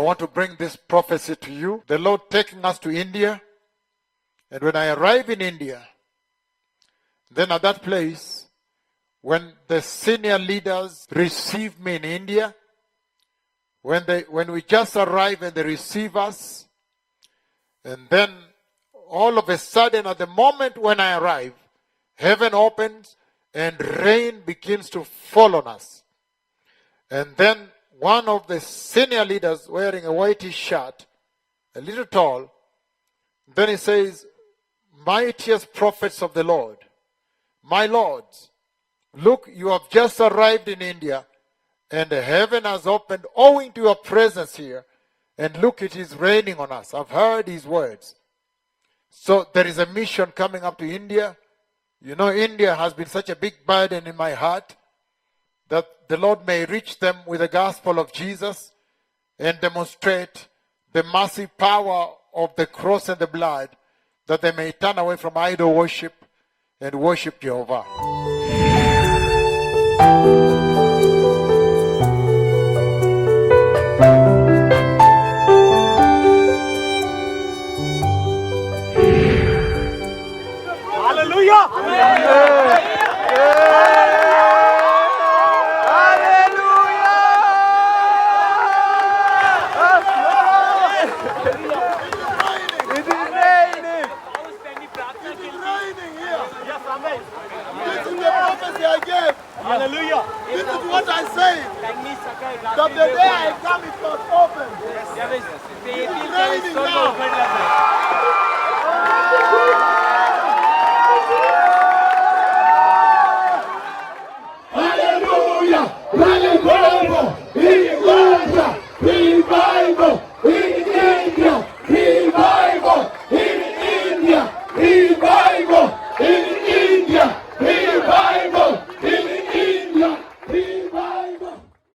want to bring this prophecy to you. The Lord taking us to India. And when I arrive in India, then at that place, when the senior leaders receive me in India, when we just arrive and they receive us, and then all of a sudden, at the moment when I arrive, heaven opens and rain begins to fall on us. And then one of the senior leaders wearing a whitish shirt, a little tall, then he says, "Mightiest prophets of the Lord, my lords, look, you have just arrived in India, and heaven has opened owing to your presence here. And look, it is raining on us." I've heard his words. So there is a mission coming up to India. You know, India has been such a big burden in my heart that the Lord may reach them with the gospel of Jesus and demonstrate the massive power of the cross and the blood, that they may turn away from idol worship and worship Jehovah. Hallelujah! Hallelujah. This is what I say. That the day I come, it was open. It is raining now. Hallelujah. Hallelujah.